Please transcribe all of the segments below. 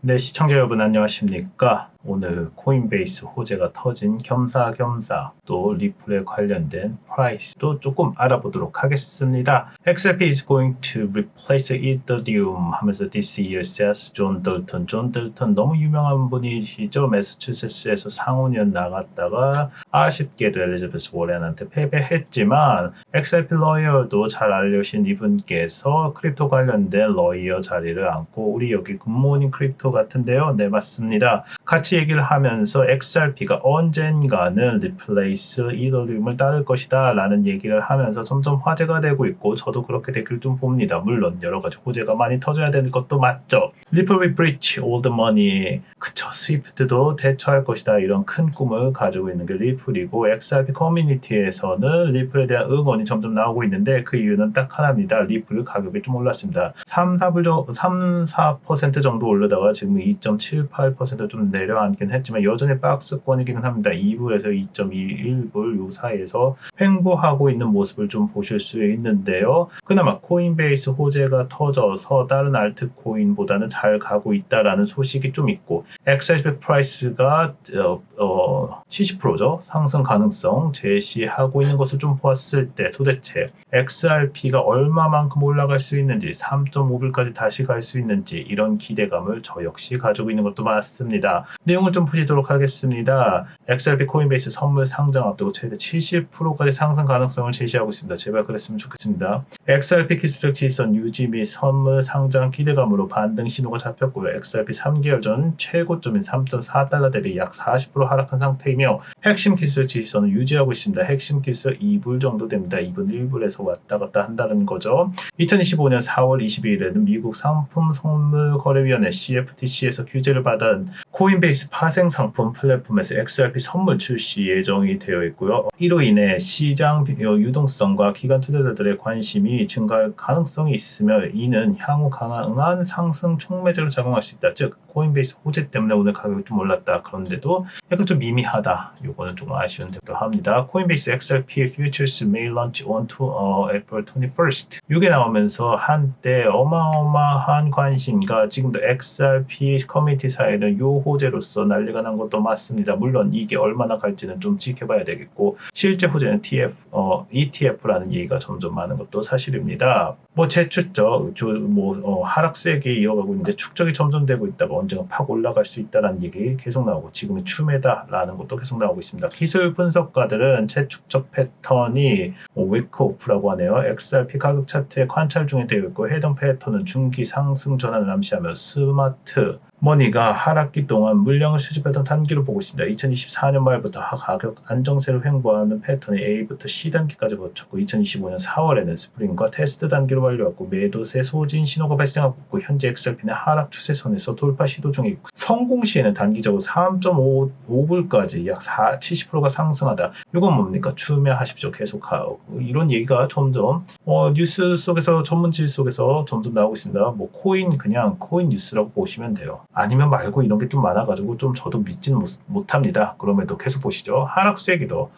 네, 시청자 여러분 안녕하십니까? 오늘 코인베이스 호재가 터진 겸사겸사 또 리플에 관련된 프라이스도 조금 알아보도록 하겠습니다. XRP is going to replace Ethereum 하면서 this year says 존 덜턴. 존 덜턴 너무 유명한 분이시죠? 매사추세츠에서 상원의원 나갔다가 아쉽게도 엘리자베스 워렌한테 패배했지만 XRP 러이어도 잘 알려진 이분께서 크립토 관련된 러이어 자리를 앉고 우리 여기 굿모닝 크립토 같은데요. 네, 맞습니다. 같이 얘기를 하면서 XRP가 언젠가는 리플레이스 이더리움을 따를 것이다 라는 얘기를 하면서 점점 화제가 되고 있고 저도 그렇게 되길 좀 봅니다. 물론 여러가지 호재가 많이 터져야 되는 것도 맞죠. 리플 will breach all the money. 그쵸, 스위프트도 대처할 것이다 이런 큰 꿈을 가지고 있는 게 리플이고 XRP 커뮤니티에서는 리플에 대한 응원이 점점 나오고 있는데 그 이유는 딱 하나입니다. 리플 가격이 좀 올랐습니다. 3-4% 정도 올르다가 지금 2.78% 좀 내려앉긴 했지만 여전히 박스권이기는 합니다. 2불에서 2.21불 요 사이에서 횡보하고 있는 모습을 좀 보실 수 있는데요. 그나마 코인베이스 호재가 터져서 다른 알트코인보다는 잘 가고 있다라는 소식이 좀 있고 XRP 프라이스가 70%죠. 상승 가능성 제시하고 있는 것을 좀 보았을 때 도대체 XRP가 얼마만큼 올라갈 수 있는지 3.5불까지 다시 갈 수 있는지 이런 기대감을 저 역시 가지고 있는 것도 맞습니다. 내용을 좀 보시도록 하겠습니다. XRP 코인베이스 선물 상장 앞두고 최대 70%까지 상승 가능성을 제시하고 있습니다. 제발 그랬으면 좋겠습니다. XRP 기술적 지지선 유지 및 선물 상장 기대감으로 반등 신호가 잡혔고요. XRP 3개월 전 최고점인 3.4달러 대비 약 40% 하락한 상태이며 핵심 기술 지지선을 유지하고 있습니다. 핵심 기술 2불 정도 됩니다. 2불 1불에서 왔다 갔다 한다는 거죠. 2025년 4월 22일에는 미국 상품선물거래위원회 CFTC에서 규제를 받은 코인베이스 파생 상품 플랫폼에서 XRP 선물 출시 예정이 되어 있고요. 이로 인해 시장 유동성과 기관 투자자들의 관심이 증가할 가능성이 있으며 이는 향후 강한 상승 촉매제로 작용할 수 있다. 즉 코인베이스 호재 때문에 오늘 가격이 좀 올랐다. 그런데도 약간 좀 미미하다. 요거는 조금 아쉬운 점도 합니다. 코인베이스 XRP Futures may launch on April 21st. 이게 나오면서 한때 어마어마한 관심과 지금도 XRP 커뮤니티 사이에는 요 호재로서 난리가 난 것도 맞습니다. 물론 이게 얼마나 갈지는 좀 지켜봐야 되겠고 실제 호재는 ETF라는 얘기가 점점 많은 것도 사실입니다. 재축적, 하락세기 이어가고 있는데 축적이 점점 되고 있다가 언젠가 팍 올라갈 수 있다는 얘기 계속 나오고 지금은 추매다라는 것도 계속 나오고 있습니다. 기술 분석가들은 재축적 패턴이 웨이크오프라고 하네요. XRP 가격 차트에 관찰 중에 되어 있고 해당 패턴은 중기 상승 전환을 암시하며 스마트 머니가 하락기 동안 물량을 수집하던 단기로 보고 있습니다. 2024년 말부터 가격 안정세를 횡보하는 패턴이 A부터 C 단계까지 거쳤고 2025년 4월에는 스프링과 테스트 단계로 완료하고 매도세 소진 신호가 발생하고 있고 현재 XRP는 하락 추세선에서 돌파 시도 중에 있고 성공 시에는 단기적으로 3.5불까지 약 70%가 상승하다. 이건 뭡니까? 추매하십시오. 계속하고 이런 얘기가 점점 뉴스 속에서 전문지 속에서 점점 나오고 있습니다. 코인 그냥 코인 뉴스라고 보시면 돼요. 아니면 말고 이런 게 좀 많아가지고 좀 저도 믿지는 못합니다. 그럼에도 계속 보시죠. 하락세기도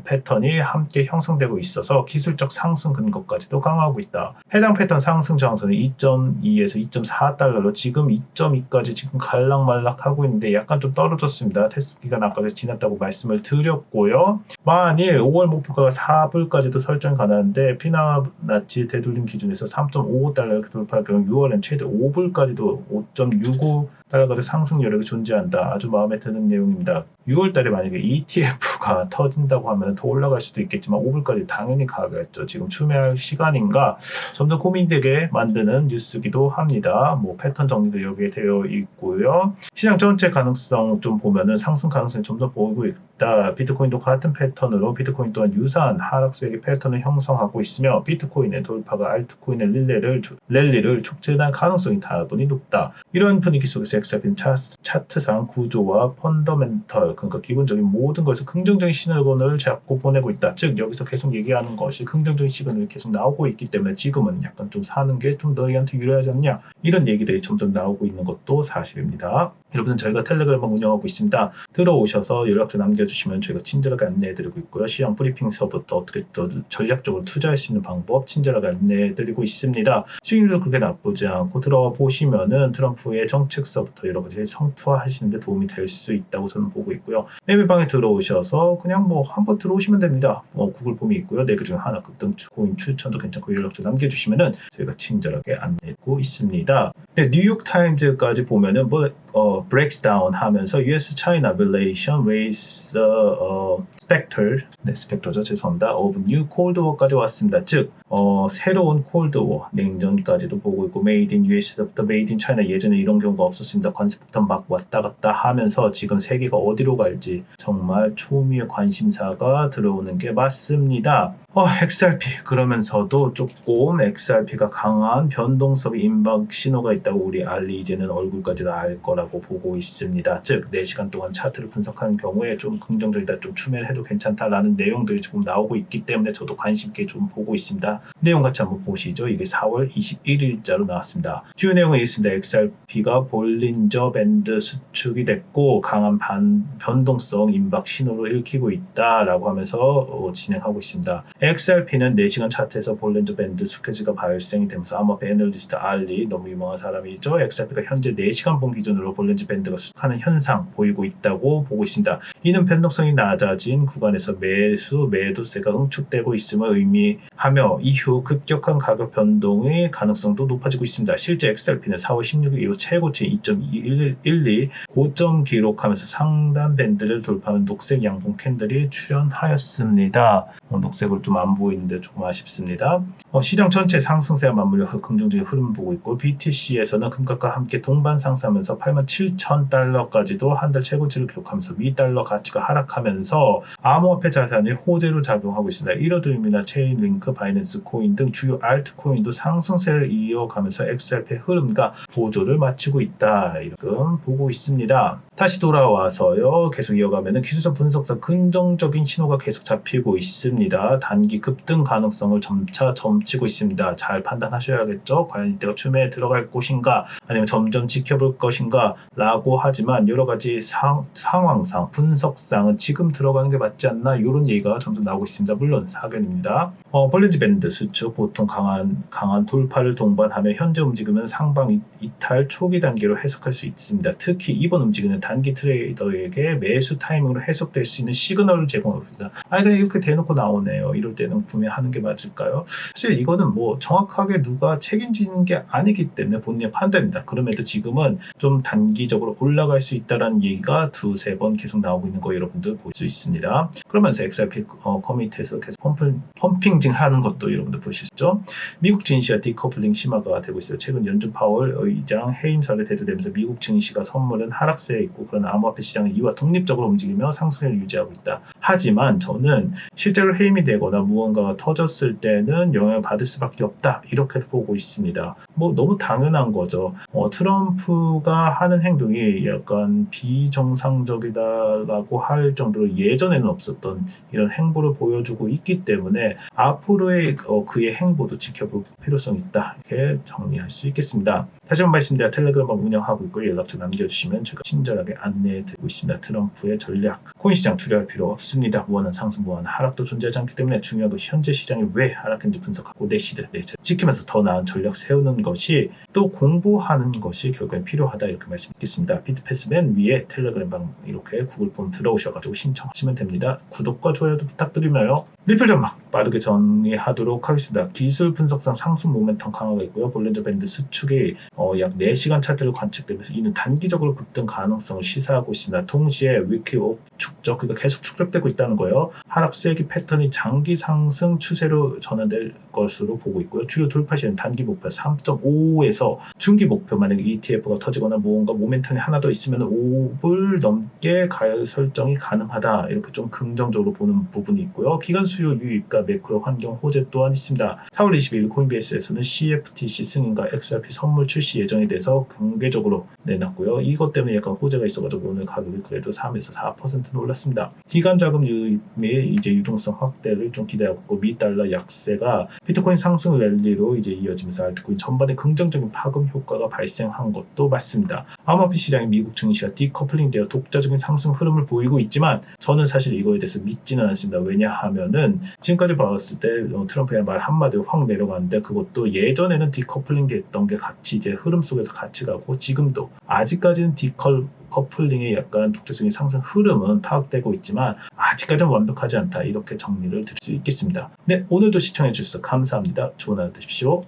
패턴이 함께 형성되고 있어서 기술적 상승 근거까지도 강화하고 있다. 해당 패턴 상승 저항선은 2.2에서 2.4달러로 지금 2.2까지 지금 갈락말락하고 있는데 약간 좀 떨어졌습니다. 테스트 기간 아까 지났다고 말씀을 드렸고요. 만일 5월 목표가가 4불까지도 설정 가능한데 피나나치 되돌림 기준에서 3.55달러 돌파할 경우 6월엔 최대 5불까지도 5.65달러까지 상승 여력이 존재한다. 아주 마음에 드는 내용입니다. 6월달에 만약에 ETF가 터진다고 하면 더 올라갈 수도 있겠지만 5불까지 당연히 가겠죠. 지금 추매할 시간인가 점점 고민되게 만드는 뉴스기도 합니다. 패턴 정리도 여기에 되어 있고요. 시장 전체 가능성 좀 보면은 상승 가능성이 점점 보이고 있다. 비트코인도 같은 패턴으로 비트코인 또한 유사한 하락세기 패턴을 형성하고 있으며 비트코인의 돌파가 알트코인의 랠리를 촉진할 가능성이 다분히 높다. 이런 분위기 속에서 XRP는 차트상 구조와 펀더멘털 그러니까 기본적인 모든 것에서 긍정적인 시그널을 자꾸 보내고 있다. 즉 여기서 계속 얘기하는 것이 긍정적인 시그널이 계속 나오고 있기 때문에 지금은 약간 좀 사는 게 좀 너희한테 유리하지 않냐 이런 얘기들이 점점 나오고 있는 것도 사실입니다. 여러분은 저희가 텔레그램을 운영하고 있습니다. 들어오셔서 연락처 남겨주시면 저희가 친절하게 안내해드리고 있고요. 시장 브리핑서부터 어떻게 또 전략적으로 투자할 수 있는 방법 친절하게 안내해드리고 있습니다. 수익률도 그렇게 나쁘지 않고 들어와 보시면은 트럼프의 정책서부터 여러 가지 성투하시는데 도움이 될 수 있다고 저는 보고 있고요. 매매방에 들어오셔서 그냥 뭐 한번 들어오시면 됩니다. 구글 폼이 있고요. 네 개 중 하나 급등 코인 추천도 괜찮고 연락처 남겨주시면은 저희가 친절하게 안내하고 있습니다. 네, 뉴욕 타임즈까지 보면은 breaks down 하면서 US-China relation raise specter, 네, 스펙터죠. 죄송합니다. of new Cold War까지 왔습니다. 즉, 새로운 Cold War, 냉전까지도 보고 있고, made in US부터 made in China 예전에 이런 경우가 없었습니다. 관세폭탄 막 왔다 갔다 하면서 지금 세계가 어디로 갈지 정말 초미의 관심사가 들어오는 게 맞습니다. XRP 그러면서도 조금 XRP가 강한 변동성의 임박 신호가 있다고 우리 알리 이제는 얼굴까지도 알 거라고 보고 있습니다. 즉 4시간 동안 차트를 분석하는 경우에 좀 긍정적이다, 좀 추매를 해도 괜찮다라는 내용들이 조금 나오고 있기 때문에 저도 관심 있게 좀 보고 있습니다. 내용 같이 한번 보시죠. 이게 4월 21일자로 나왔습니다. 주요 내용은 있습니다. XRP가 볼린저 밴드 수축이 됐고 강한 변동성 임박 신호로 읽히고 있다라고 하면서 진행하고 있습니다. XRP는 4시간 차트에서 볼린저 밴드 스퀘지가 발생이 되면서 아마페 애널리스트 알리, 너무 유명한 사람이죠. XRP가 현재 4시간 본 기준으로 볼린저 밴드가 수축하는 현상 보이고 있다고 보고 있습니다. 이는 변동성이 낮아진 구간에서 매도세가 응축되고 있음을 의미하며 이후 급격한 가격 변동의 가능성도 높아지고 있습니다. 실제 XRP는 4월 16일 이후 최고치 2.12 고점 기록하면서 상단 밴드를 돌파하는 녹색 양봉 캔들이 출현하였습니다. 녹색으로 좀 안 보이는데 조금 아쉽습니다. 시장 전체 상승세와 맞물려 긍정적인 흐름을 보고 있고 BTC에서는 금값과 함께 동반 상승하면서 87,000달러까지도 한 달 최고치를 기록하면서 미달러 가치가 하락하면서 암호화폐 자산이 호재로 작용하고 있습니다. 이러드림이나 체인링크, 바이낸스 코인 등 주요 알트코인도 상승세를 이어가면서 XRP의 흐름과 보조를 맞추고 있다. 이렇게 보고 있습니다. 다시 돌아와서요. 계속 이어가면은 기술적 분석상 긍정적인 신호가 계속 잡히고 있습니다. 단기 급등 가능성을 점차 점치고 있습니다. 잘 판단하셔야겠죠. 과연 이때가 추매에 들어갈 것인가 아니면 점점 지켜볼 것인가 라고 하지만 여러 가지 상황상 분석상은 지금 들어가는 게 맞지 않나 이런 얘기가 점점 나오고 있습니다. 물론 사견입니다. 볼린저 밴드 수축 보통 강한 돌파를 동반하며 현재 움직임은 상방 이탈 초기 단계로 해석할 수 있습니다. 특히 이번 움직임은 단기 트레이더에게 매수 타이밍으로 해석될 수 있는 시그널을 제공합니다. 그냥 이렇게 대놓고 나오네요. 이럴 때는 구매하는 게 맞을까요? 사실 이거는 뭐 정확하게 누가 책임지는 게 아니기 때문에 본인의 판단입니다. 그럼에도 지금은 좀 단기적으로 올라갈 수 있다는 얘기가 두세 번 계속 나오고 있는 거 여러분들 볼 수 있습니다. 그러면서 XRP 커뮤니티에서 계속 펌핑징 하는 것도 여러분들 보시죠. 미국 증시와 디커플링 심화가 되고 있어요. 최근 연준 파월 의장 해임설에 대두되면서 미국 증시가 선물은 하락세에 있고 그런 암호화폐 시장은 이와 독립적으로 움직이며 상승을 유지하고 있다. 하지만 저는 실제로 해임이 되거나 무언가가 터졌을 때는 영향을 받을 수밖에 없다. 이렇게 보고 있습니다. 뭐 너무 당연한 거죠. 트럼프가 하는 행동이 약간 비정상적이다라고 할 정도로 예전에는 없었던 이런 행보를 보여주고 있기 때문에 앞으로의 그의 행보도 지켜볼 필요성이 있다. 이렇게 정리할 수 있겠습니다. 다시 한번 말씀드려 텔레그램을 운영하고 있고 연락처 남겨주시면 제가 친절하게 안내해드리고 있습니다. 트럼프의 전략, 코인 시장 투자할 필요 없습니다. 무한한 상승, 무한한 하락도 존재하지 않기 때문에 중요한 것이 현재 시장이 왜 하락했는지 분석하고 내 시대, 내 지키면서 더 나은 전략 세우는 것이 또 공부하는 것이 결국엔 필요하다 이렇게 말씀드리겠습니다. 비트패스 맨 위에 텔레그램 방 이렇게 구글 폼 들어오셔가지고 신청하시면 됩니다. 구독과 좋아요도 부탁드리며요. 리플 전망 빠르게 정리하도록 하겠습니다. 기술 분석상 상승 모멘텀 강화가 있고요. 볼린저 밴드 수축이 약 4시간 차트를 관측되면서 이는 단기적으로 급등 가능성을 시사하고 있습니다. 동시에 위클 축적, 그러니까 계속 축적되고 있다는 거예요. 하락 세기 패턴이 장기 상승 추세로 전환될 것으로 보고 있고요. 주요 돌파 시는 단기 목표 3.5에서 중기 목표, 만약에 ETF가 터지거나 무언가 모멘텀이 하나 더 있으면 5불 넘게 가격 설정이 가능하다. 이렇게 좀 긍정적으로 보는 부분이 있고요. 기간 수요 유입과 매크로 환경 호재 또한 있습니다. 4월 22일 코인베이스에서는 CFTC 승인과 XRP 선물 출시 예정에 대해서 공개적으로 내놨고요. 이것 때문에 약간 호재가 있어가지고 오늘 가격이 그래도 3에서 4%는 올랐습니다. 기관 자금 유입의 이제 유동성 확대를 좀 기대하고 있고, 미 달러 약세가 비트코인 상승 랠리로 이제 이어지면서 알트코인 전반에 긍정적인 파급 효과가 발생한 것도 맞습니다. 암호화폐 시장의 미국 증시가 디커플링되어 독자적인 상승 흐름을 보이고 있지만 저는 사실 이거에 대해서 믿지는 않습니다. 왜냐하면은 지금까지 봤을 때 트럼프의 말 한마디로 확 내려가는데 그것도 예전에는 디커플링 됐던 게 같이 이제 흐름 속에서 같이 가고, 지금도 아직까지는 디커플링의 약간 독자적인 상승 흐름은 파악되고 있지만 아직까지는 완벽하지 않다, 이렇게 정리를 드릴 수 있겠습니다. 네, 오늘도 시청해 주셔서 감사합니다. 좋은 하루 되십시오.